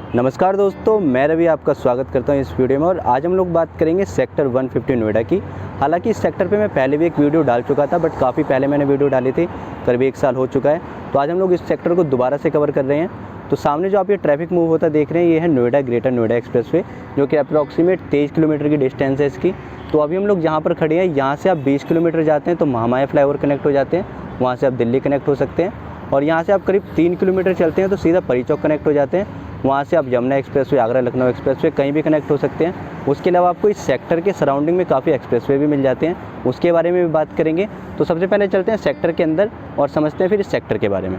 नमस्कार दोस्तों, मैं रवि आपका स्वागत करता हूं इस वीडियो में। और आज हम लोग बात करेंगे सेक्टर 150 नोएडा की। हालांकि इस सेक्टर पे मैं पहले भी एक वीडियो डाल चुका था, बट काफ़ी पहले मैंने वीडियो डाली थी, करीब 1 साल हो चुका है। तो आज हम लोग इस सेक्टर को दोबारा से कवर कर रहे हैं। तो सामने जो आप ये ट्रैफिक मूव होता देख रहे हैं, ये है नोएडा ग्रेटर नोएडा एक्सप्रेसवे, जो कि अप्रॉक्सीमेट 23 किलोमीटर की डिस्टेंस है इसकी। तो अभी हम लोग जहाँ पर खड़े हैं, यहाँ से आप 20 किलोमीटर जाते हैं तो महामाया फ्लाईओवर कनेक्ट हो जाते हैं, वहाँ से आप दिल्ली कनेक्ट हो सकते हैं। और यहाँ से आप करीब 3 किलोमीटर चलते हैं तो सीधा परी चौक कनेक्ट हो जाते हैं, वहाँ से आप यमुना एक्सप्रेसवे, आगरा लखनऊ एक्सप्रेसवे कहीं भी कनेक्ट हो सकते हैं। उसके अलावा आपको इस सेक्टर के सराउंडिंग में काफ़ी एक्सप्रेसवे भी मिल जाते हैं, उसके बारे में भी बात करेंगे। तो सबसे पहले चलते हैं सेक्टर के अंदर और समझते हैं फिर इस सेक्टर के बारे में।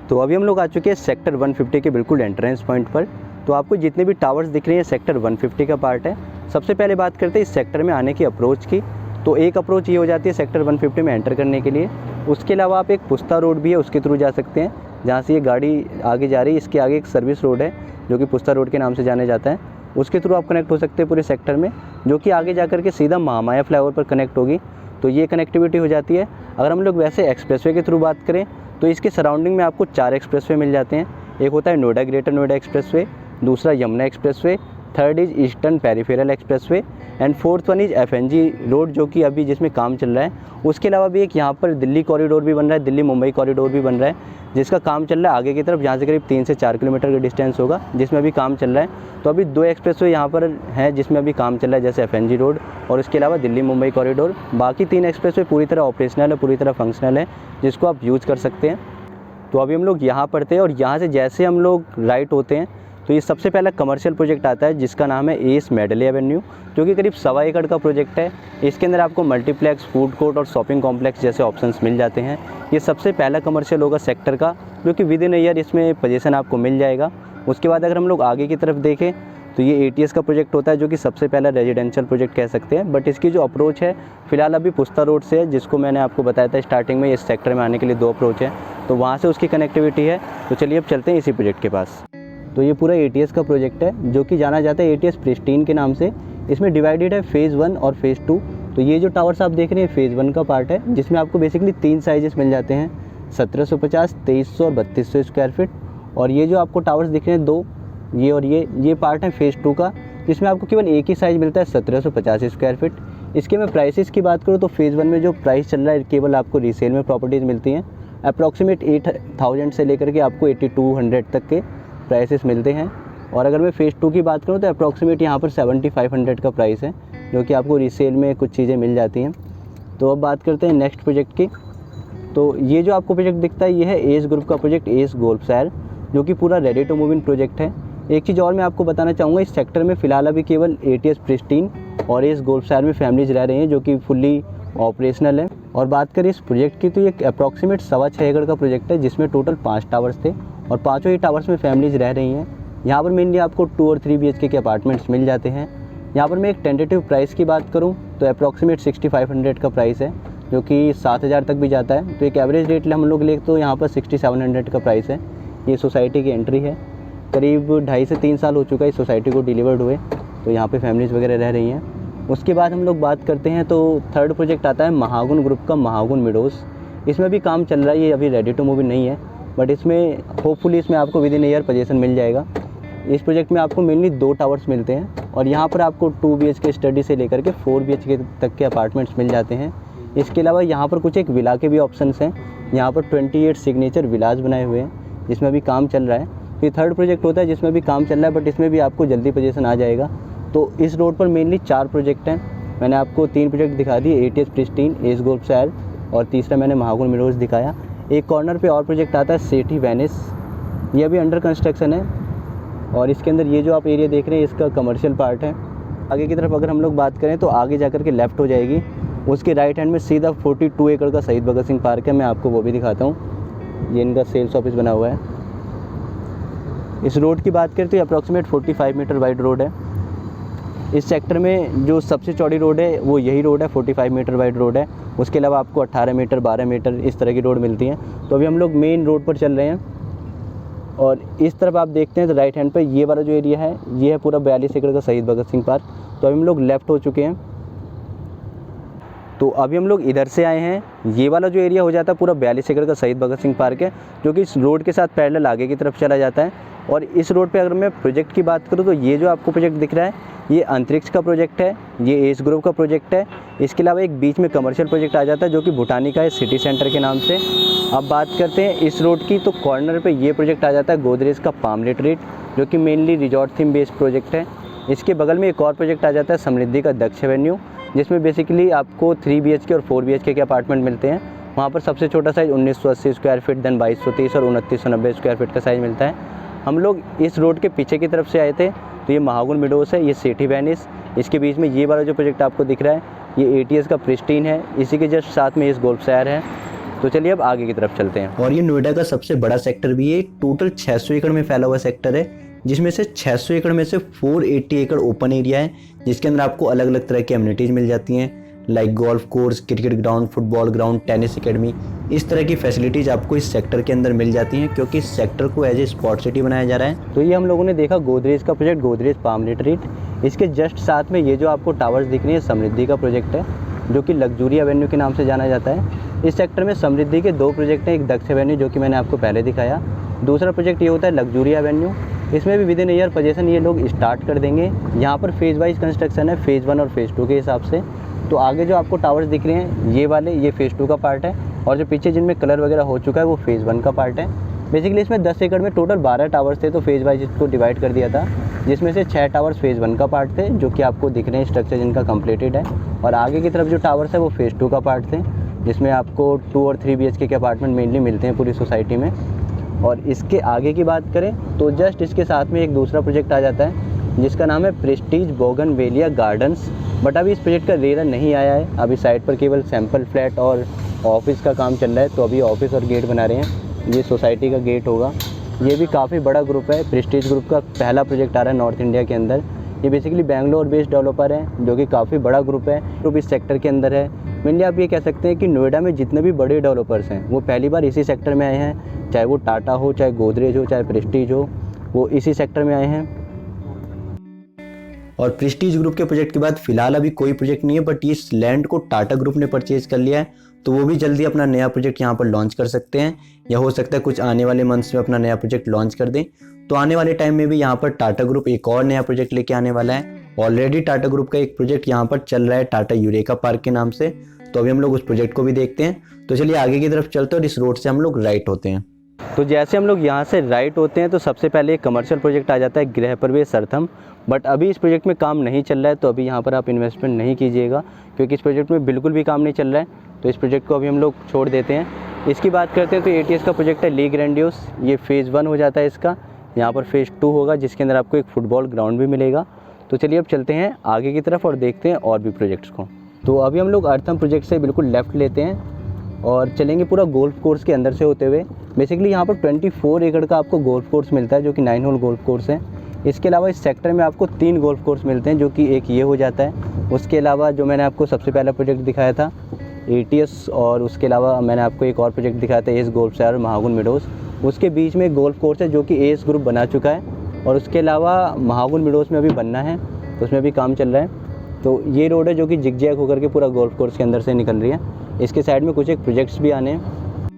तो अभी हम लोग आ चुके हैं सेक्टर 150 के बिल्कुल एंट्रेंस पॉइंट पर। तो आपको जितने भी टावर्स दिख रहे हैं सेक्टर 150 का पार्ट है। सबसे पहले बात करते हैं इस सेक्टर में आने की अप्रोच की। तो एक अप्रोच ये हो जाती है सेक्टर 150 में एंटर करने के लिए। उसके अलावा आप एक पुस्ता रोड भी है, उसके थ्रू जा सकते हैं, जहाँ से ये गाड़ी आगे जा रही है। इसके आगे एक सर्विस रोड है जो कि पुस्ता रोड के नाम से जाने जाता है, उसके थ्रू आप कनेक्ट हो सकते हैं पूरे सेक्टर में, जो कि आगे जा कर के सीधा महामाया फ्लाईओवर पर कनेक्ट होगी। तो ये कनेक्टिविटी हो जाती है। अगर हम लोग वैसे एक्सप्रेसवे के थ्रू बात करें तो इसके सराउंडिंग में आपको 4 एक्सप्रेसवे मिल जाते हैं। एक होता है नोएडा ग्रेटर नोएडा एक्सप्रेसवे, दूसरा Yamuna expressway, third is eastern peripheral expressway and fourth one is FNG road, जो कि अभी जिसमें काम चल रहा है। उसके अलावा भी एक यहाँ पर दिल्ली कॉरिडोर भी बन रहा है, दिल्ली मुंबई कॉरिडोर भी बन रहा है, जिसका काम चल रहा है आगे की तरफ, जहाँ से करीब 3 से 4 किलोमीटर का डिस्टेंस होगा, जिसमें अभी काम चल रहा है। तो अभी 2 एक्सप्रेसवे यहाँ पर हैं जिसमें अभी काम चल रहा है, जैसे FNG रोड और उसके अलावा दिल्ली मुंबई कॉरिडोर। बाकी 3 एक्सप्रेसवे पूरी तरह ऑपरेशनल है, पूरी तरह फंक्शनल है, जिसको आप यूज़ कर सकते हैं। तो अभी हम लोग यहाँ पढ़ते हैं और यहाँ से जैसे हम लोग राइट होते हैं तो ये सबसे पहला कमर्शियल प्रोजेक्ट आता है, जिसका नाम है एस मेडले एवेन्यू, जो कि करीब 1.25 एकड़ का प्रोजेक्ट है। इसके अंदर आपको मल्टीप्लेक्स, फूड कोर्ट और शॉपिंग कॉम्प्लेक्स जैसे ऑप्शंस मिल जाते हैं। ये सबसे पहला कमर्शियल होगा सेक्टर का, जो कि विद इन ईयर इसमें पोजीशन आपको मिल जाएगा। उसके बाद अगर हम लोग आगे की तरफ देखें तो ये ATS का प्रोजेक्ट होता है, जो कि सबसे पहला रेजिडेंशियल प्रोजेक्ट कह सकते हैं। बट इसकी जो अप्रोच है फिलहाल अभी पुस्ता रोड से है, जिसको मैंने आपको बताया था स्टार्टिंग में। इस सेक्टर में आने के लिए 2 अप्रोच है, तो वहाँ से उसकी कनेक्टिविटी है। तो चलिए अब चलते हैं इसी प्रोजेक्ट के पास। तो ये पूरा ATS का प्रोजेक्ट है, जो कि जाना जाता है ATS प्रिस्टीन के नाम से। इसमें डिवाइडेड है फेज़ 1 और फेज़ 2। तो ये जो टावर्स आप देख रहे हैं फेज़ 1 का पार्ट है, जिसमें आपको बेसिकली 3 साइजेस मिल जाते हैं, 1750, 2300 और 3200 स्क्वायर फीट। और ये जो आपको टावर्स दिख रहे हैं 2, ये और ये पार्ट है फेज़ 2 का, जिसमें आपको केवल एक ही साइज़ मिलता है, 1750 स्क्वायर फीट। इसके मैं प्राइसेस की बात करूँ तो फेज़ 1 में जो प्राइस चल रहा है, केवल आपको रीसेल में प्रॉपर्टीज़ मिलती हैं। अप्रॉक्सीमेट 8000 से लेकर के आपको 8200 तक के प्राइसेस मिलते हैं। और अगर मैं फेज़ 2 की बात करूँ तो अप्रॉक्सीमेट यहाँ पर 7500 का प्राइस है, जो कि आपको रीसेल में कुछ चीज़ें मिल जाती हैं। तो अब बात करते हैं नेक्स्ट प्रोजेक्ट की। तो ये जो आपको प्रोजेक्ट दिखता है, ये है एस ग्रुप का प्रोजेक्ट एस गोल्फशायर, जो कि पूरा ready to move in project है। एक चीज़ और मैं आपको बताना चाहूँगा, इस सेक्टर में फ़िलहाल अभी केवल ATS प्रिस्टीन और एस गोल्फशायर में फैमिलीज रह रही हैं, जो कि फुल्ली ऑपरेशनल है। और बात करें इस प्रोजेक्ट की तो ये अप्रॉक्सीमेट 6.25 एकड़ का प्रोजेक्ट है, जिसमें टोटल 5 टावर्स थे और पाँचों ही टावर्स में फैमिलीज रह रही हैं। यहाँ पर मेनली आपको 2 और 3 BHK के अपार्टमेंट्स मिल जाते हैं। यहाँ पर मैं एक टेंटेटिव प्राइस की बात करूँ तो अप्रॉक्सीमेट 6500 का प्राइस है, जो कि 7000 तक भी जाता है। तो एक एवरेज रेट हम लोग ले तो यहाँ पर 6700 का प्राइस है। ये सोसाइटी की एंट्री है। करीब 2.5 से 3 साल हो चुका है इस सोसाइटी को डिलीवर्ड हुए, तो यहाँ पे फैमिलीज़ वगैरह रह रही हैं। उसके बाद हम लोग बात करते हैं तो थर्ड प्रोजेक्ट आता है महागुन ग्रुप का महागुन मिडोस। इसमें भी काम चल रहा है, ये अभी रेडी टू मूव इन नहीं है, बट इसमें होपफुली इसमें आपको विद इन ईयर पोजीशन मिल जाएगा। इस प्रोजेक्ट में आपको मेनली 2 टावर्स मिलते हैं और यहाँ पर आपको 2 BHK स्टडी से लेकर के 4 BHK तक के अपार्टमेंट्स मिल जाते हैं। इसके अलावा यहाँ पर कुछ एक विला के भी ऑप्शंस हैं। यहाँ पर 28 सिग्नेचर विलाज बनाए हुए हैं, जिसमें अभी काम चल रहा है। ये थर्ड प्रोजेक्ट होता है जिसमें भी काम चल रहा है, बट इसमें भी आपको जल्दी पोजीशन आ जाएगा। तो इस रोड पर मेनली 4 प्रोजेक्ट हैं। मैंने आपको 3 प्रोजेक्ट दिखा दिए, ATS प्रिस्टीन, एस गोल्फशायर और तीसरा मैंने महागुन मिडोस दिखाया। एक कॉर्नर पे और प्रोजेक्ट आता है सेठी वेनिस, ये अभी अंडर कंस्ट्रक्शन है। और इसके अंदर ये जो आप एरिया देख रहे हैं इसका कमर्शियल पार्ट है। आगे की तरफ अगर हम लोग बात करें तो आगे जा कर के लेफ़्ट हो जाएगी, उसके राइट हैंड में सीधा 42 एकड़ का शहीद भगत सिंह पार्क है। मैं आपको वो भी दिखाता हूँ। ये इनका सेल्स ऑफिस बना हुआ है। इस रोड की बात करें तो ये अप्रॉक्सीमेट 45 मीटर वाइड रोड है। इस सेक्टर में जो सबसे चौड़ी रोड है वो यही रोड है, 45 मीटर वाइड रोड है। उसके अलावा आपको 18 मीटर, 12 मीटर इस तरह की रोड मिलती हैं। तो अभी हम लोग मेन रोड पर चल रहे हैं और इस तरफ आप देखते हैं तो राइट हैंड पर ये वाला जो एरिया है ये है पूरा 42 एकड़ का शहीद भगत सिंह पार्क। तो अभी हम लोग लेफ़्ट हो चुके हैं। तो अभी हम लोग इधर से आए हैं, ये वाला जो एरिया हो जाता है पूरा 42 एकड़ का शहीद भगत सिंह पार्क है, जो कि इस रोड के साथ पैरेलल आगे की तरफ चला जाता है। और इस रोड पे अगर मैं प्रोजेक्ट की बात करूँ तो ये जो आपको प्रोजेक्ट दिख रहा है ये अंतरिक्ष का प्रोजेक्ट है, ये एस ग्रुप का प्रोजेक्ट है। इसके अलावा एक बीच में कमर्शियल प्रोजेक्ट आ जाता है जो कि भूटानी का है, सिटी सेंटर के नाम से। अब बात करते हैं इस रोड की, तो कॉर्नर पे ये प्रोजेक्ट आ जाता है गोदरेज का पाम रिट्रीट, जो कि mainly resort theme based project है। इसके बगल में एक और प्रोजेक्ट आ जाता है समृद्धि का दक्ष एवेन्यू, जिसमें बेसिकली आपको 3 BHK और 4 BHK के अपार्टमेंट मिलते हैं। वहाँ पर सबसे छोटा साइज़ 1980 स्क्वायर फीट, देन 2230 और 2990 स्क्वायर फीट का साइज़ मिलता है। हम लोग इस रोड के पीछे की तरफ से आए थे, तो ये महागुन मिडोस है, ये सिटी वेनिस। इसके बीच में ये वाला जो प्रोजेक्ट आपको दिख रहा है ये ATS का प्रिस्टीन है, इसी के जस्ट साथ में इस गोल्फ शहर है। तो चलिए अब आगे की तरफ चलते हैं। और ये नोएडा का सबसे बड़ा सेक्टर भी है, टोटल 600 एकड़ में फैला हुआ सेक्टर है, जिसमें से 600 एकड़ में से 480 एकड़ ओपन एरिया है, जिसके अंदर आपको अलग अलग तरह की एमिनिटीज़ मिल जाती हैं, like golf course, cricket ground, football ground, tennis academy. इस तरह की फैसिलिटीज़ आपको इस सेक्टर के अंदर मिल जाती हैं, क्योंकि इस सेक्टर को एज ए स्पॉट सिटी बनाया जा रहा है। तो ये हम लोगों ने देखा गोदरेज का प्रोजेक्ट, गोदरेज पाम रिट्रीट। इसके जस्ट साथ में ये जो आपको टावर्स दिख रही है समृद्धि का प्रोजेक्ट है, जो कि लग्जूरी एवेन्यू के नाम से जाना जाता है। इस सेक्टर में समृद्धि के 2 प्रोजेक्ट हैं, एक दक्ष एवेन्यू जो कि मैंने आपको पहले दिखाया, दूसरा प्रोजेक्ट ये होता है लग्जूरी एवेन्यू। इसमें भी विदिन ईयर पोजीशन ये लोग स्टार्ट कर देंगे। यहाँ पर फेज़ वाइज कंस्ट्रक्शन है, फेज़ 1 और फेज़ 2 के हिसाब से। तो आगे जो आपको टावर्स दिख रहे हैं ये वाले, ये फेज़ 2 का पार्ट है, और जो पीछे जिनमें कलर वगैरह हो चुका है वो फेज़ 1 का पार्ट है। बेसिकली इसमें 10 एकड़ में टोटल 12 टावर्स थे, तो फेज़ वाइज इसको डिवाइड कर दिया था, जिसमें से 6 टावर्स फेज़ 1 का पार्ट थे, जो कि आपको दिख रहे हैं स्ट्रक्चर जिनका कंप्लीटेड है, और आगे की तरफ जो टावर्स है वो फेज़ 2 का पार्ट थे, जिसमें आपको 2 और 3 BHK के अपार्टमेंट मेनली मिलते हैं पूरी सोसाइटी में। और इसके आगे की बात करें तो जस्ट इसके साथ में एक दूसरा प्रोजेक्ट आ जाता है, जिसका नाम है प्रेस्टीज बोगनवेलिया गार्डन्स। बट अभी इस प्रोजेक्ट का रेरा नहीं आया है, अभी साइट पर केवल सैंपल फ्लैट और ऑफिस का काम चल रहा है, तो अभी ऑफिस और गेट बना रहे हैं। ये सोसाइटी का गेट होगा। ये भी काफ़ी बड़ा ग्रुप है, प्रेस्टीज ग्रुप का पहला प्रोजेक्ट आ रहा है नॉर्थ इंडिया के अंदर। ये बेसिकली बैंगलोर बेस्ड डेवलपर है, जो कि काफ़ी बड़ा ग्रुप है, ग्रुप इस सेक्टर के अंदर है। मेनली आप ये कह सकते हैं कि नोएडा में जितने भी बड़े डेवलपर्स हैं वो पहली बार इसी सेक्टर में आए हैं, चाहे वो टाटा हो, चाहे गोदरेज हो, चाहे प्रेस्टीज हो, वो इसी सेक्टर में आए हैं। और प्रेस्टीज ग्रुप के प्रोजेक्ट के बाद फिलहाल अभी कोई प्रोजेक्ट नहीं है, बट इस लैंड को टाटा ग्रुप ने परचेज कर लिया है, तो वो भी जल्दी अपना नया प्रोजेक्ट यहाँ पर लॉन्च कर सकते हैं, या हो सकता है कुछ आने वाले मंथ्स में अपना नया प्रोजेक्ट लॉन्च कर दें। तो आने वाले टाइम में भी यहाँ पर टाटा ग्रुप एक और नया प्रोजेक्ट लेके आने वाला है। ऑलरेडी टाटा ग्रुप का एक प्रोजेक्ट यहाँ पर चल रहा है टाटा यूरेका पार्क के नाम से, तो अभी हम लोग उस प्रोजेक्ट को भी देखते हैं। तो चलिए आगे की तरफ चलते हैं और इस रोड से हम लोग राइट होते हैं। तो जैसे हम लोग यहाँ से राइट होते हैं तो सबसे पहले एक कमर्शियल प्रोजेक्ट आ जाता है गृह प्रवेश अर्थम, बट अभी इस प्रोजेक्ट में काम नहीं चल रहा है, तो अभी यहाँ पर आप इन्वेस्टमेंट नहीं कीजिएगा, क्योंकि इस प्रोजेक्ट में बिल्कुल भी काम नहीं चल रहा है, तो इस प्रोजेक्ट को अभी हम लोग छोड़ देते हैं। इसकी बात करते हैं तो ATS का प्रोजेक्ट है ली ग्रैंडियोस, ये फेज़ 1 हो जाता है इसका। यहाँ पर फेज़ 2 होगा, जिसके अंदर आपको एक फुटबॉल ग्राउंड भी मिलेगा। तो चलिए अब चलते हैं आगे की तरफ और देखते हैं और भी प्रोजेक्ट्स को। तो अभी हम लोग अर्थम प्रोजेक्ट से बिल्कुल लेफ़्ट लेते हैं और चलेंगे पूरा गोल्फ कोर्स के अंदर से होते हुए। बेसिकली यहाँ पर 24 एकड़ का आपको गोल्फ कोर्स मिलता है, जो कि 9 होल गोल्फ कोर्स है। इसके अलावा इस सेक्टर में आपको 3 गोल्फ कोर्स मिलते हैं, जो कि एक ये हो जाता है। उसके अलावा जो मैंने आपको सबसे पहला प्रोजेक्ट दिखाया था ATS, और उसके अलावा मैंने आपको एक और प्रोजेक्ट दिखाया था एस गोल्फ शहर महागुन मिडोस, उसके बीच में एक गोल्फ कोर्स है जो कि एस ग्रुप बना चुका है, और उसके अलावा महागुन मिडोस में अभी बनना है, तो उसमें भी काम चल रहा है। तो ये रोड है जो कि जिगजैग होकर के पूरा गोल्फ कोर्स के अंदर से निकल रही है। इसके साइड में कुछ एक प्रोजेक्ट्स भी आने हैं।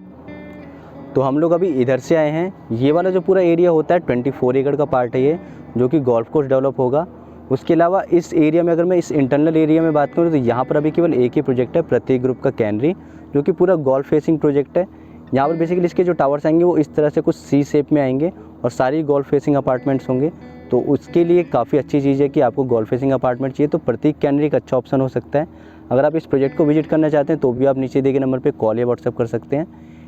तो हम लोग अभी इधर से आए हैं। ये वाला जो पूरा एरिया होता है 24 एकड़ का पार्ट है ये, जो कि गोल्फ कोर्स डेवलप होगा। उसके अलावा इस एरिया में अगर मैं इस इंटरनल एरिया में बात करूँ तो यहाँ पर अभी केवल एक ही प्रोजेक्ट है प्रतीक ग्रुप का कैनरी, जो कि पूरा गोल्फ फेसिंग प्रोजेक्ट है। यहाँ पर बेसिकली इसके जो टावर्स आएंगे वो इस तरह से कुछ सी शेप में आएंगे और सारी गोल्फ फेसिंग अपार्टमेंट्स होंगे। तो उसके लिए काफ़ी अच्छी चीज़ है कि आपको गोल्फ फेसिंग अपार्टमेंट चाहिए तो प्रतीक कैनरी एक अच्छा ऑप्शन हो सकता है। अगर आप इस प्रोजेक्ट को विजिट करना चाहते हैं तो भी आप नीचे दिए गए नंबर पर कॉल या व्हाट्सअप कर सकते हैं।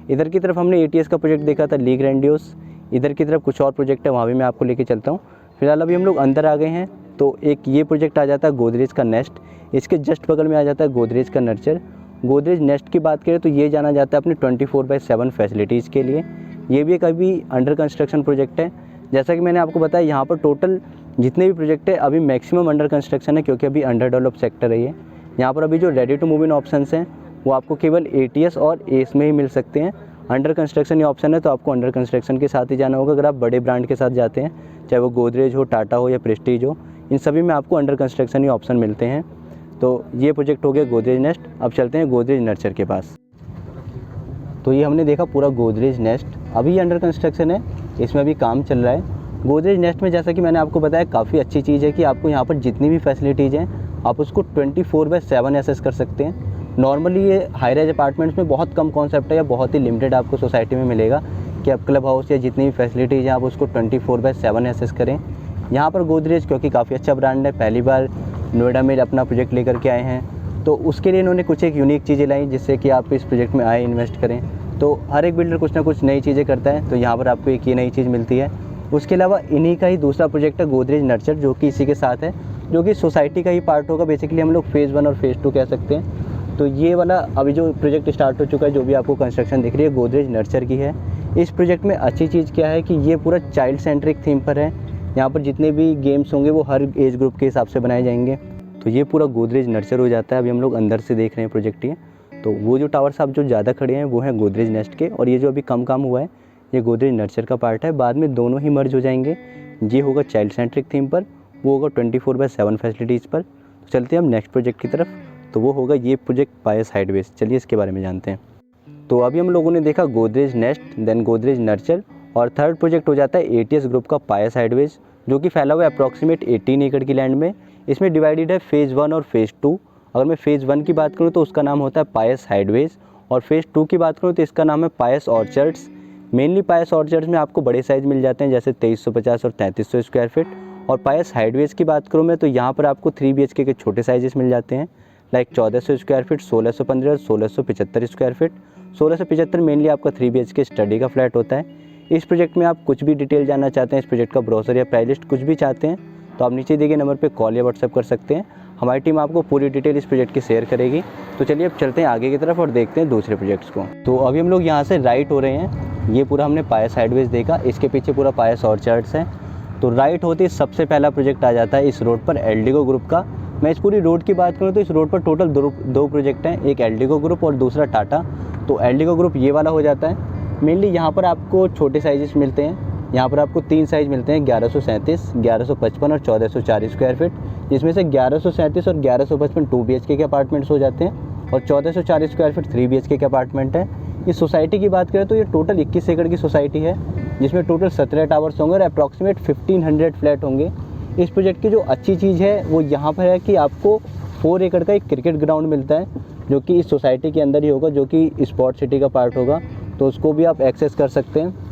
इधर की तरफ हमने ATS का प्रोजेक्ट देखा था ली ग्रैंडियोस, इधर की तरफ कुछ और प्रोजेक्ट है, वहाँ भी मैं आपको लेके चलता हूँ। फिलहाल अभी हम लोग अंदर आ गए हैं। तो एक ये प्रोजेक्ट आ जाता है गोदरेज का नेस्ट, इसके जस्ट बगल में आ जाता है गोदरेज का नर्चर। गोदरेज नेस्ट की बात करें तो ये जाना जाता है अपने 24/7 फैसिलिटीज़ के लिए। ये भी एक अभी अंडर कंस्ट्रक्शन प्रोजेक्ट है। जैसा कि मैंने आपको बताया यहाँ पर टोटल जितने भी प्रोजेक्ट है अभी मैक्सिमम अंडर कंस्ट्रक्शन है, क्योंकि अभी अंडर डेवलप सेक्टर है ये। यहाँ पर अभी जो ready to move in options हैं वो आपको केवल ATS और एस में ही मिल सकते हैं। अंडर कंस्ट्रक्शन ये ऑप्शन है तो आपको अंडर कंस्ट्रक्शन के साथ ही जाना होगा। अगर आप बड़े ब्रांड के साथ जाते हैं, चाहे वो गोदरेज हो, टाटा हो या प्रेस्टीज हो, इन सभी में आपको अंडर कंस्ट्रक्शन ही ऑप्शन मिलते हैं। तो ये प्रोजेक्ट हो गया गोदरेज नेस्ट। अब चलते हैं गोदरेज नर्चर के पास। तो ये हमने देखा पूरा गोदरेज नेस्ट, अभी ये अंडर कंस्ट्रक्शन है, इसमें अभी काम चल रहा है। गोदरेज नेस्ट में जैसा कि मैंने आपको बताया काफ़ी अच्छी चीज़ है कि आपको यहाँ पर जितनी भी फैसिलिटीज़ हैं आप उसको 24/7 एक्सेस कर सकते हैं। नॉर्मली ये हाई राइज अपार्टमेंट्स में बहुत कम कॉन्सेप्ट है या बहुत ही लिमिटेड आपको सोसाइटी में मिलेगा कि आप क्लब हाउस या जितनी भी फैसिलिटीज़ हैं आप उसको 24/7 एक्सेस करें। यहाँ पर गोदरेज क्योंकि काफ़ी अच्छा ब्रांड है, पहली बार नोएडा में अपना प्रोजेक्ट लेकर के आए हैं, तो उसके लिए इन्होंने कुछ एक यूनिक चीज़ें लाई जिससे कि आप इस प्रोजेक्ट में आए इन्वेस्ट करें। तो हर एक बिल्डर कुछ ना कुछ नई चीज़ें करता है, तो यहाँ पर आपको एक ये नई चीज़ मिलती है। उसके अलावा इन्हीं का ही दूसरा प्रोजेक्ट है गोदरेज नर्चर, जो कि इसी के साथ है, जो कि सोसाइटी का ही पार्ट होगा। बेसिकली हम लोग फेज़ 1 और फेज़ 2 कह सकते हैं। तो ये वाला अभी जो प्रोजेक्ट स्टार्ट हो चुका है, जो भी आपको कंस्ट्रक्शन दिख रही है, गोदरेज नर्चर की है। इस प्रोजेक्ट में अच्छी चीज़ क्या है कि ये पूरा चाइल्ड सेंट्रिक थीम पर है। यहाँ पर जितने भी गेम्स होंगे वो हर एज ग्रुप के हिसाब से बनाए जाएंगे। तो ये पूरा गोदरेज नर्चर हो जाता है। अभी हम लोग अंदर से देख रहे हैं प्रोजेक्ट ये। तो वो जो टावर्स आप जो ज़्यादा खड़े हैं वो हैं गोदरेज नेस्ट के, और ये जो अभी कम काम हुआ है ये गोदरेज नर्चर का पार्ट है। बाद में दोनों ही मर्ज हो जाएंगे। ये होगा चाइल्ड सेंट्रिक थीम पर, वो होगा 24/7 फैसिलिटीज़ पर। तो चलते हैं हम नेक्स्ट प्रोजेक्ट की तरफ। तो वो होगा ये प्रोजेक्ट पायस हाइडवेज। चलिए इसके बारे में जानते हैं। तो अभी हम लोगों ने देखा Godrej Nest, then Godrej Nurture, और थर्ड प्रोजेक्ट हो जाता है एटीएस ग्रुप का पायस हाइडवेज, जो कि फैला हुआ है अप्रॉक्सीमेट 18 एकड़ की लैंड में। इसमें डिवाइडेड है फेज़ 1 और फेज़ 2। अगर मैं फेज़ 1 की बात करूँ तो उसका नाम होता है पायस हाइडवेज, और फेज़ 2 की बात करूँ तो इसका नाम है पायस ऑर्चर्ड्स। मेनली पायस ऑर्चर्ड्स में आपको बड़े साइज़ मिल जाते हैं, जैसे 2350 और 3300 स्क्वायर फीट। और पायस हाइडवेज की बात करूँ मैं तो यहाँ पर आपको 3 BHK के छोटे साइजेस मिल जाते हैं, लाइक 1400 स्क्वायर फीट, 1615 और 1675 स्क्वायर फीट। 1675 मेनली आपका 3 BHK स्टडी का फ्लैट होता है। इस प्रोजेक्ट में आप कुछ भी डिटेल जानना चाहते हैं, इस प्रोजेक्ट का ब्रोशर या प्राइस लिस्ट कुछ भी चाहते हैं, तो आप नीचे दिए गए नंबर पे कॉल या व्हाट्सएप कर सकते हैं। हमारी टीम आपको पूरी डिटेल इस प्रोजेक्ट की शेयर करेगी। तो चलिए अब चलते हैं आगे की तरफ और देखते हैं दूसरे प्रोजेक्ट्स को। तो अभी हम लोग यहाँ से राइट हो रहे हैं। ये पूरा हमने पायस हाइडवेज देखा, इसके पीछे पूरा पायस ऑर्चर्ड्स है। तो राइट होते ही सबसे पहला प्रोजेक्ट आ जाता है इस रोड पर एल्डिगो ग्रुप का। मैं इस पूरी रोड की बात करूँ तो इस रोड पर टोटल दो प्रोजेक्ट हैं, एक एल्डिगो ग्रुप और दूसरा टाटा। तो एल्डिगो ग्रुप ये वाला हो जाता है। मेनली यहाँ पर आपको छोटे साइजेस मिलते हैं। यहाँ पर आपको 3 साइज़ मिलते हैं, 1137, 1155 और 1404 स्क्वायर फीट, जिसमें से 1137 और 1155 2 BHK के अपार्टमेंट्स हो जाते हैं, और 1404 स्क्वायर फीट 3 BHK के अपार्टमेंट है। इस सोसाइटी की बात करें तो ये टोटल 21 एकड़ की सोसाइटी है, जिसमें टोटल 17 टावर्स होंगे और अप्रॉक्सीमेट 1500 फ्लैट होंगे। इस प्रोजेक्ट की जो अच्छी चीज़ है वो यहाँ पर है कि आपको 4 एकड़ का एक क्रिकेट ग्राउंड मिलता है, जो कि इस सोसाइटी के अंदर ही होगा, जो कि स्पोर्ट सिटी का पार्ट होगा, तो उसको भी आप एक्सेस कर सकते हैं।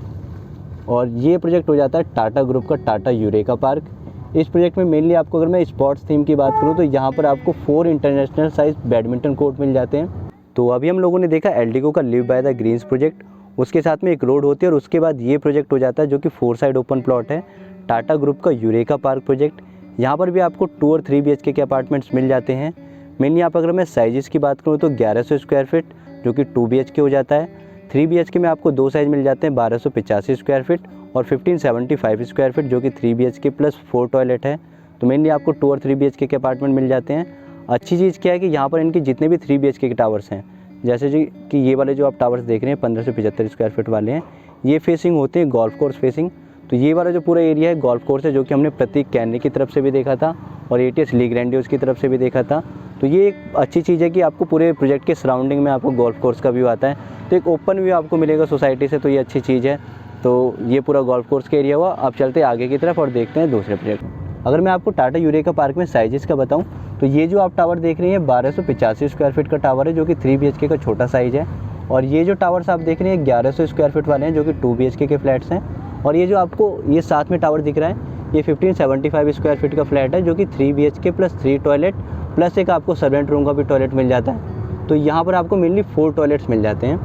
और ये प्रोजेक्ट हो जाता है टाटा ग्रुप का टाटा यूरेका पार्क। इस प्रोजेक्ट में मेनली आपको अगर मैं स्पोर्ट्स थीम की बात करूँ तो यहाँ पर आपको 4 इंटरनेशनल साइज बैडमिंटन कोर्ट मिल जाते हैं। तो अभी हम लोगों ने देखा एल्डिगो का Live by the Greens project, उसके साथ में एक रोड होती है, और उसके बाद ये प्रोजेक्ट हो जाता है जो कि 4 साइड ओपन प्लॉट है, टाटा ग्रुप का यूरेका पार्क प्रोजेक्ट। यहाँ पर भी आपको 2 और 3 BHK के अपार्टमेंट्स मिल जाते हैं। मेनली आप अगर मैं साइजेस की बात करूँ तो 1100 स्क्वायर फीट जो कि 2 BHK हो जाता है। 3 BHK में आपको 2 साइज़ मिल जाते हैं, 1285 स्क्वायर फीट और 1575 स्क्वायर फीट, जो कि 3 BHK प्लस 4 टॉयलेट है। तो मेनली आपको 2 और 3 BHK के अपार्टमेंट मिल जाते हैं। अच्छी चीज़ क्या है कि यहाँ पर इनके जितने भी 3 BHK के टावर्स हैं, जैसे जी कि ये वाले जो आप टावर्स देख रहे हैं 1575 स्क्वायर फीट वाले हैं, ये फेसिंग होते हैं गोल्फ कोर्स फेसिंग। तो ये वाला जो पूरा एरिया है गोल्फ कोर्स है, जो कि हमने प्रतीक कैनरी की तरफ से भी देखा था और एटीएस ली ग्रैंडियोस की तरफ से भी देखा था। तो ये एक अच्छी चीज़ है कि आपको पूरे प्रोजेक्ट के सराउंडिंग में आपको गोल्फ कोर्स का व्यू आता है, तो एक ओपन व्यू आपको मिलेगा सोसाइटी से, तो ये अच्छी चीज़ है। तो ये पूरा गोल्फ कोर्स का एरिया हुआ। अब चलते हैं आगे की तरफ और देखते हैं दूसरे प्रोजेक्ट। अगर मैं आपको टाटा यूरेका पार्क में साइजेस का बताऊं तो ये जो आप टावर देख रहे हैं 1285 स्क्वायर फीट का टावर है, जो कि 3 BHK का छोटा साइज़ है। और ये जो टावर्स आप देख रहे हैं 1100 स्क्वायर फीट वाले हैं, जो कि 2 BHK के फ्लैट्स हैं। और ये जो आपको ये साथ में टावर दिख रहा है ये 1575 स्क्वायर फीट का फ्लैट है, जो कि 3 BHK प्लस 3 टॉयलेट प्लस एक आपको सर्वेंट रूम का भी टॉयलेट मिल जाता है। तो यहाँ पर आपको मेनली 4 टॉयलेट्स मिल जाते हैं।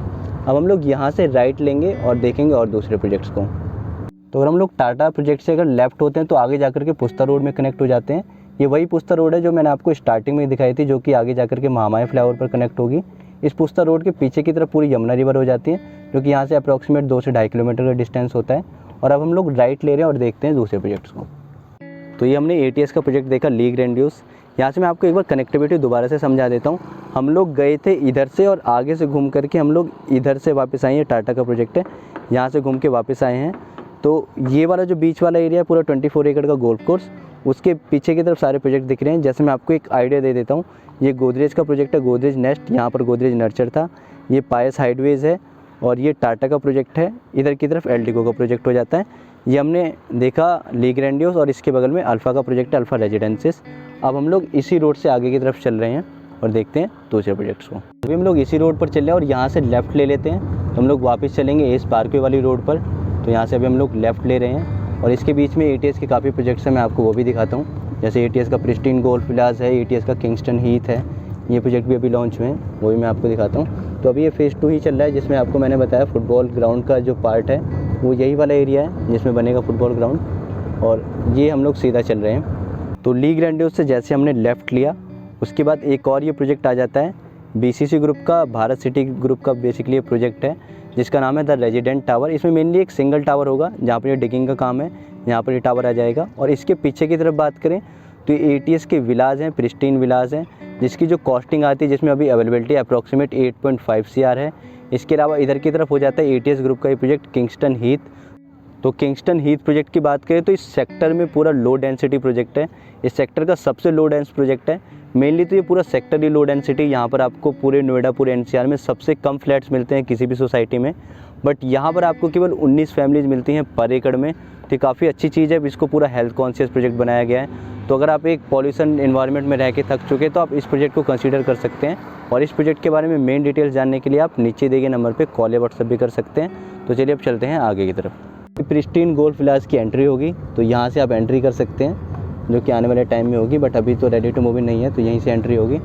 अब हम लोग यहाँ से राइट लेंगे और देखेंगे और दूसरे प्रोजेक्ट्स को। तो अगर हम लोग टाटा प्रोजेक्ट से अगर लेफ्ट होते हैं तो आगे जाकर के पुस्ता रोड में कनेक्ट हो जाते हैं। ये वही पुस्ता रोड है जो मैंने आपको स्टार्टिंग में दिखाई थी, जो कि आगे जाकर के महामाया फ्लाईओवर पर कनेक्ट होगी। इस पुस्ता रोड के पीछे की तरफ पूरी यमुना रिवर हो जाती है, जो कि यहाँ से अप्रॉक्सीमेट 2 से 2.5 किलोमीटर का डिस्टेंस होता है। और अब हम लोग राइट ले रहे हैं और देखते हैं दूसरे प्रोजेक्ट्स को। तो ये हमने ATS का प्रोजेक्ट देखा ली ग्रैंडियोस। यहाँ से मैं आपको एक बार कनेक्टिविटी दोबारा से समझा देता हूँ। हम लोग गए थे इधर से और आगे से घूम करके हम लोग इधर से वापस आए हैं। टाटा का प्रोजेक्ट है, यहाँ से घूम के वापस आए हैं। तो ये वाला जो बीच वाला एरिया है पूरा 24 एकड़ का गोल्फ कोर्स, उसके पीछे की तरफ सारे प्रोजेक्ट दिख रहे हैं। जैसे मैं आपको एक आइडिया दे देता हूँ, ये गोदरेज का प्रोजेक्ट है, गोदरेज नेस्ट, यहाँ पर गोदरेज नर्चर था, ये पायस हाइडवेज है और ये टाटा का प्रोजेक्ट है। इधर की तरफ एल्डिगो का प्रोजेक्ट हो जाता है। ये हमने देखा ली ग्रैंडियोस और इसके बगल में अल्फ़ा का प्रोजेक्ट है, अल्फ़ा रेजिडेंसेस। अब हम लोग इसी रोड से आगे की तरफ चल रहे हैं और देखते हैं दूसरे प्रोजेक्ट्स को। अभी हम लोग इसी रोड पर चल रहे हैं और यहाँ से लेफ़्ट ले लेते हैं, तो हम लोग वापस चलेंगे एस पार्कवे वाली रोड पर। तो यहाँ से अभी हम लोग लेफ़्ट ले रहे हैं और इसके बीच में ATS के काफ़ी प्रोजेक्ट्स हैं, मैं आपको वो भी दिखाता हूँ। जैसे ATS का प्रिस्टीन गोल्फ विलास है, ATS का किंगस्टन हीथ है, ये प्रोजेक्ट भी अभी लॉन्च हुए हैं, वो भी मैं आपको दिखाता हूँ। तो अभी ये फ़ेज़ 2 ही चल रहा है, जिसमें आपको मैंने बताया फुटबॉल ग्राउंड का जो पार्ट है वो यही वाला एरिया है जिसमें बनेगा फुटबॉल ग्राउंड, और ये हम लोग सीधा चल रहे हैं। तो ली ग्रैंडियोस से जैसे हमने लेफ़्ट लिया उसके बाद एक और ये प्रोजेक्ट आ जाता है BCC ग्रुप का, भारत सिटी ग्रुप का बेसिकली ये प्रोजेक्ट है जिसका नाम है द रेजिडेंट टावर। इसमें मेनली एक सिंगल टावर होगा जहाँ पर ये डिगिंग का काम है, यहाँ पर ये टावर आ जाएगा। और इसके पीछे की तरफ बात करें तो ये ATS के विलाज हैं, प्रिस्टीन विलाज हैं, जिसकी जो कॉस्टिंग आती है जिसमें अभी अवेलेबिलिटी अप्रॉक्सीमेट 8.5 CR है। इसके अलावा इधर की तरफ हो जाता है ATS ग्रुप का ये प्रोजेक्ट किंगस्टन हीथ। तो किंगस्टन हीथ प्रोजेक्ट की बात करें तो इस सेक्टर में पूरा लो डेंसिटी प्रोजेक्ट है, इस सेक्टर का सबसे लो डेंस प्रोजेक्ट है। मेनली तो ये पूरा सेक्टर ही लो डेंसिटी, यहाँ पर आपको पूरे नोएडा पूरे NCR में सबसे कम फ्लैट्स मिलते हैं किसी भी सोसाइटी में, बट यहाँ पर आपको केवल 19 फैमिलीज़ मिलती हैं पर एकड़ में। तो काफ़ी अच्छी चीज़ है, इसको पूरा हेल्थ कॉन्शियस प्रोजेक्ट बनाया गया है। तो अगर आप एक पॉल्यूशन इन्वायरमेंट में रह के थक चुके तो आप इस प्रोजेक्ट को कंसीडर कर सकते हैं। और इस प्रोजेक्ट के बारे में मेन डिटेल्स जानने के लिए आप नीचे दिए गए नंबर पे कॉल या व्हाट्सएप भी कर सकते हैं। तो चलिए अब चलते हैं आगे की तरफ। प्रिस्टीन गोल्फ विलास की एंट्री होगी, तो यहाँ से आप एंट्री कर सकते हैं, जो कि आने वाले टाइम में होगी, बट अभी तो रेडी टू मूव इन नहीं है, तो यहीं से एंट्री होगी।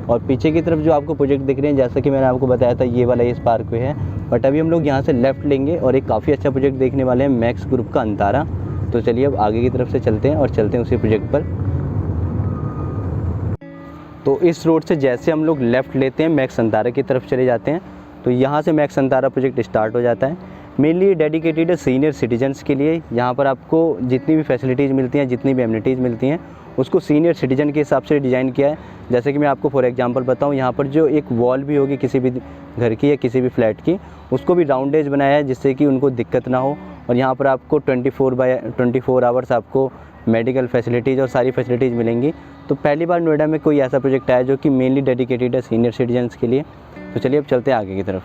और पीछे की तरफ जो आपको प्रोजेक्ट दिख रहे हैं, जैसा कि मैंने आपको बताया था ये वाला इस पार्कवे है, बट अभी हम लोग यहाँ से लेफ़्ट लेंगे और एक काफ़ी अच्छा प्रोजेक्ट देखने वाले हैं मैक्स ग्रुप का अंतारा। तो चलिए अब आगे की तरफ से चलते हैं और चलते हैं उसी प्रोजेक्ट पर। तो इस रोड से जैसे हम लोग लेफ़्ट लेते हैं मैक्स अंतारा की तरफ चले जाते हैं, तो यहाँ से मैक्स अंतारा प्रोजेक्ट स्टार्ट हो जाता है। मेनली डेडिकेटेड है सीनियर सिटीजन्स के लिए। यहाँ पर आपको जितनी भी फैसिलिटीज़ मिलती हैं, जितनी भी एमिनिटीज़ मिलती हैं, उसको सीनियर सिटीजन के हिसाब से डिज़ाइन किया है। जैसे कि मैं आपको फॉर एग्जांपल बताऊँ, यहाँ पर जो एक वॉल भी होगी किसी भी घर की या किसी भी फ्लैट की, उसको भी राउंडेज बनाया है जिससे कि उनको दिक्कत ना हो। और यहाँ पर आपको 24/24 आवर्स आपको मेडिकल फैसिलिटीज़ और सारी फैसिलिटीज़ मिलेंगी। तो पहली बार नोएडा में कोई ऐसा प्रोजेक्ट आया जो कि मेनली डेडिकेटेड है सीनियर सिटीजन्स के लिए। तो चलिए अब चलते हैं आगे की तरफ।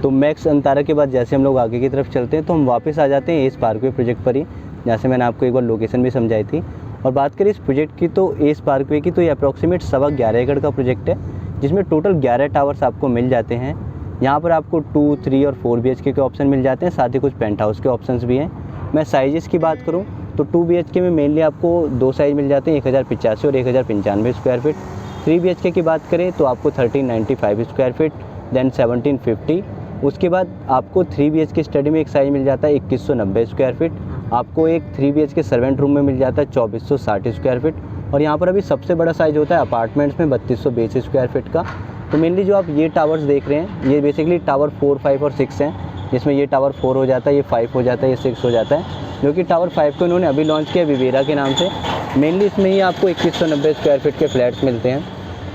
तो मैक्स अंतारा के बाद जैसे हम लोग आगे की तरफ चलते हैं तो हम वापस आ जाते हैं एस पार्कवे प्रोजेक्ट पर ही, जैसे मैंने आपको एक बार लोकेशन भी समझाई थी। और बात करें इस प्रोजेक्ट की तो एस पार्कवे की, तो ये अप्रॉक्सीमेट 11.25 एकड़ का प्रोजेक्ट है जिसमें टोटल 11 टावर्स आपको मिल जाते हैं। यहाँ पर आपको 2, 3 और 4 BHK के ऑप्शन मिल जाते हैं, साथ ही कुछ पेंट हाउस के ऑप्शंस भी हैं। मैं साइज़ की बात करूँ तो 2 BHK में मेनली आपको 2 साइज़ मिल जाते हैं, 1085 और 1095 स्क्वायर फीट। 3 BHK की बात करें तो आपको 1395 स्क्वायर फीट, देन 1750। उसके बाद आपको 3 BHK स्टडी में एक साइज़ मिल जाता है 2190 स्क्वायर फीट। आपको एक 3 BHK सर्वेंट रूम में मिल जाता है 2460 स्क्वायर फीट। और यहाँ पर अभी सबसे बड़ा साइज़ होता है अपार्टमेंट्स में 3220 स्क्वायर फीट का। तो मेनली जो आप ये टावर्स देख रहे हैं ये बेसिकली टावर 4, 5 और 6 हैं, जिसमें ये टावर 4 हो जाता है, ये 5 हो जाता है, ये 6 हो जाता है, जो कि टावर 5 को इन्होंने अभी लॉन्च किया विवेरा के नाम से। मेनली इसमें ही आपको 2190 स्क्वायर फीट के फ्लैट्स मिलते हैं।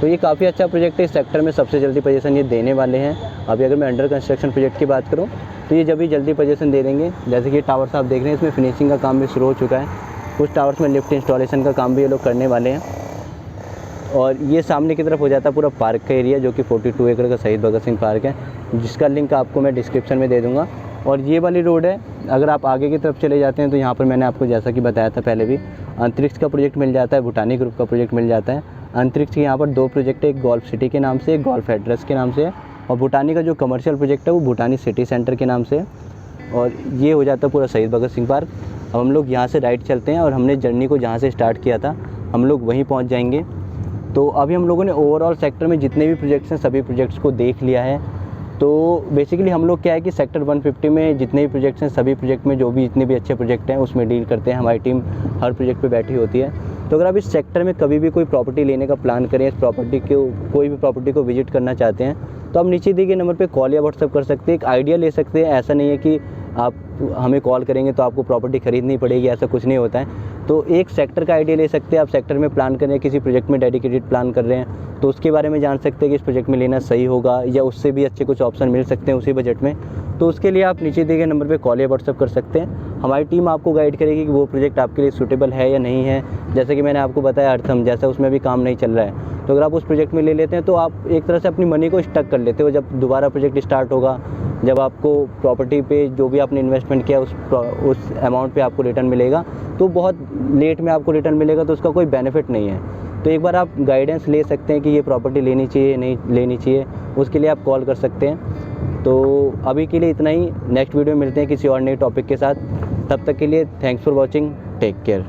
तो ये काफ़ी अच्छा प्रोजेक्ट है, इस सेक्टर में सबसे जल्दी पोजीशन ये देने वाले हैं। अभी अगर मैं अंडर कंस्ट्रक्शन प्रोजेक्ट की बात करूँ तो ये जब भी जल्दी पोजीशन दे देंगे। जैसे कि टावर्स आप देख रहे हैं इसमें फिनिशिंग का काम भी शुरू हो चुका है, कुछ टावर्स में लिफ्ट इंस्टॉलेशन का काम भी ये लोग करने वाले हैं। और ये सामने की तरफ हो जाता है पूरा पार्क का एरिया, जो कि 42 एकड़ का शहीद भगत सिंह पार्क है, जिसका लिंक आपको मैं डिस्क्रिप्शन में दे दूँगा। और ये वाली रोड है, अगर आप आगे की तरफ चले जाते हैं तो यहाँ पर मैंने आपको जैसा कि बताया था पहले भी, अंतरिक्ष का प्रोजेक्ट मिल जाता है, भूटानी ग्रुप का प्रोजेक्ट मिल जाता है। अंतरिक्ष के यहाँ पर 2 प्रोजेक्ट है, एक गोल्फ सिटी के नाम से, एक गोल्फ एड्रेस के नाम से है, और भूटानी का जो कमर्शियल प्रोजेक्ट है वो भूटानी सिटी सेंटर के नाम से है। और ये हो जाता है पूरा शहीद भगत सिंह पार्क। अब हम लोग यहाँ से राइट चलते हैं और हमने जर्नी को जहाँ से स्टार्ट किया था हम लोग वहीं पहुँच जाएंगे। तो अभी हम लोगों ने ओवरऑल सेक्टर में जितने भी प्रोजेक्ट्स हैं सभी प्रोजेक्ट्स को देख लिया है। तो बेसिकली हम लोग क्या है कि सेक्टर 150 में जितने भी प्रोजेक्ट्स हैं सभी प्रोजेक्ट में जो भी जितने भी अच्छे प्रोजेक्ट हैं उसमें डील करते हैं, हमारी टीम हर प्रोजेक्ट पे बैठी होती है। तो अगर आप इस सेक्टर में कभी भी कोई प्रॉपर्टी लेने का प्लान करें, इस प्रॉपर्टी को कोई भी प्रॉपर्टी को विजिट करना चाहते हैं तो आप नीचे दिए गए नंबर पे कॉल या व्हाट्सएप कर सकते हैं, एक आइडिया ले सकते हैं। ऐसा नहीं है कि आप हमें कॉल करेंगे तो आपको प्रॉपर्टी खरीदनी पड़ेगी, ऐसा कुछ नहीं होता है। तो एक सेक्टर का आइडिया ले सकते हैं, आप सेक्टर में प्लान कर रहे हैं, किसी प्रोजेक्ट में डेडिकेटेड प्लान कर रहे हैं तो उसके बारे में जान सकते हैं कि इस प्रोजेक्ट में लेना सही होगा या उससे भी अच्छे कुछ ऑप्शन मिल सकते हैं उसी बजट में। तो उसके लिए आप नीचे दिए गए नंबर पे कॉल या व्हाट्सएप कर सकते हैं। हमारी टीम आपको गाइड करेगी कि वो प्रोजेक्ट आपके लिए सूटेबल है या नहीं है। जैसे कि मैंने आपको बताया अर्थम, जैसा उसमें भी काम नहीं चल रहा है, तो अगर आप उस प्रोजेक्ट में ले लेते हैं तो आप एक तरह से अपनी मनी को स्टक कर लेते हो। जब दोबारा प्रोजेक्ट स्टार्ट होगा जब आपको प्रॉपर्टी पे जो भी आपने इन्वेस्टमेंट किया उस अमाउंट पे आपको रिटर्न मिलेगा, तो बहुत लेट में आपको रिटर्न मिलेगा, तो उसका कोई बेनिफिट नहीं है। तो एक बार आप गाइडेंस ले सकते हैं कि ये प्रॉपर्टी लेनी चाहिए नहीं लेनी चाहिए, उसके लिए आप कॉल कर सकते हैं। तो अभी के लिए इतना ही, नेक्स्ट वीडियो में मिलते हैं किसी और नए टॉपिक के साथ। तब तक के लिए thanks for watching, take care.